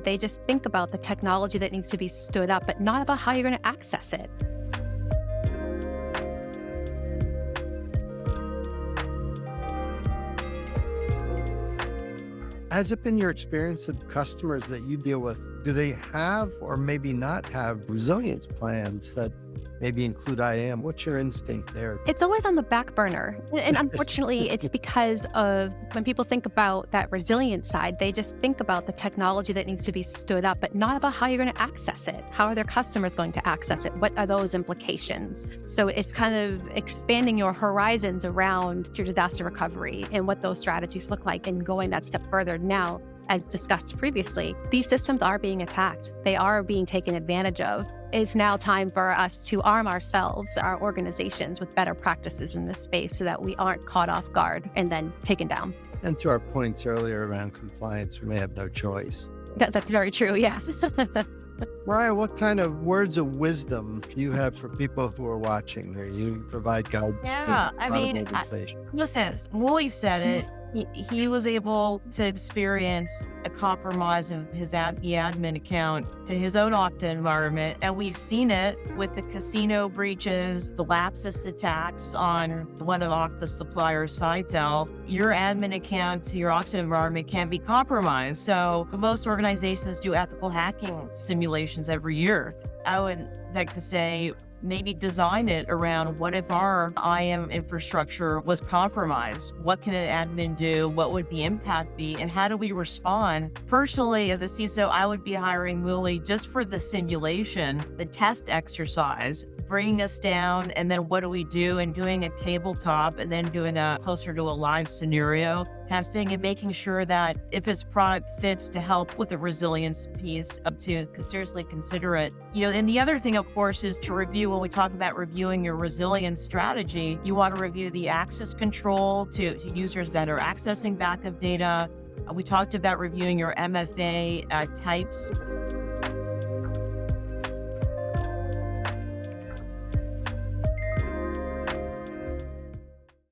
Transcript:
they just think about the technology that needs to be stood up, but not about how you're going to access it. Has it been your experience of customers that you deal with, do they have or maybe not have resilience plans that maybe include IAM? What's your instinct there? It's always on the back burner. And unfortunately, it's because of when people think about that resilience side, they just think about the technology that needs to be stood up, but not about how you're going to access it. How are their customers going to access it? What are those implications? So it's kind of expanding your horizons around your disaster recovery and what those strategies look like and going that step further now. As discussed previously, these systems are being attacked. They are being taken advantage of. It's now time for us to arm ourselves, our organizations, with better practices in this space so that we aren't caught off guard and then taken down. And to our points earlier around compliance, we may have no choice. That's very true, yes. Mariah, what kind of words of wisdom do you have for people who are watching here? You provide guidance. Yeah, to listen, Wooly said it. He was able to experience a compromise of the admin account to his own Okta environment. And we've seen it with the casino breaches, the lapsus attacks on one of Okta's suppliers, Sitel. Your admin account to your Okta environment can be compromised. So most organizations do ethical hacking simulations every year. I would like to say, maybe design it around what if our IAM infrastructure was compromised? What can an admin do? What would the impact be? And how do we respond? Personally, as a CISO, I would be hiring Willie just for the simulation, the test exercise, bringing us down, and then what do we do? And doing a tabletop and then doing a closer to a live scenario testing and making sure that if his product fits to help with the resilience piece up to seriously consider it. And the other thing, of course, is to review when we talk about reviewing your resilience strategy, you want to review the access control to users that are accessing backup data. We talked about reviewing your MFA types.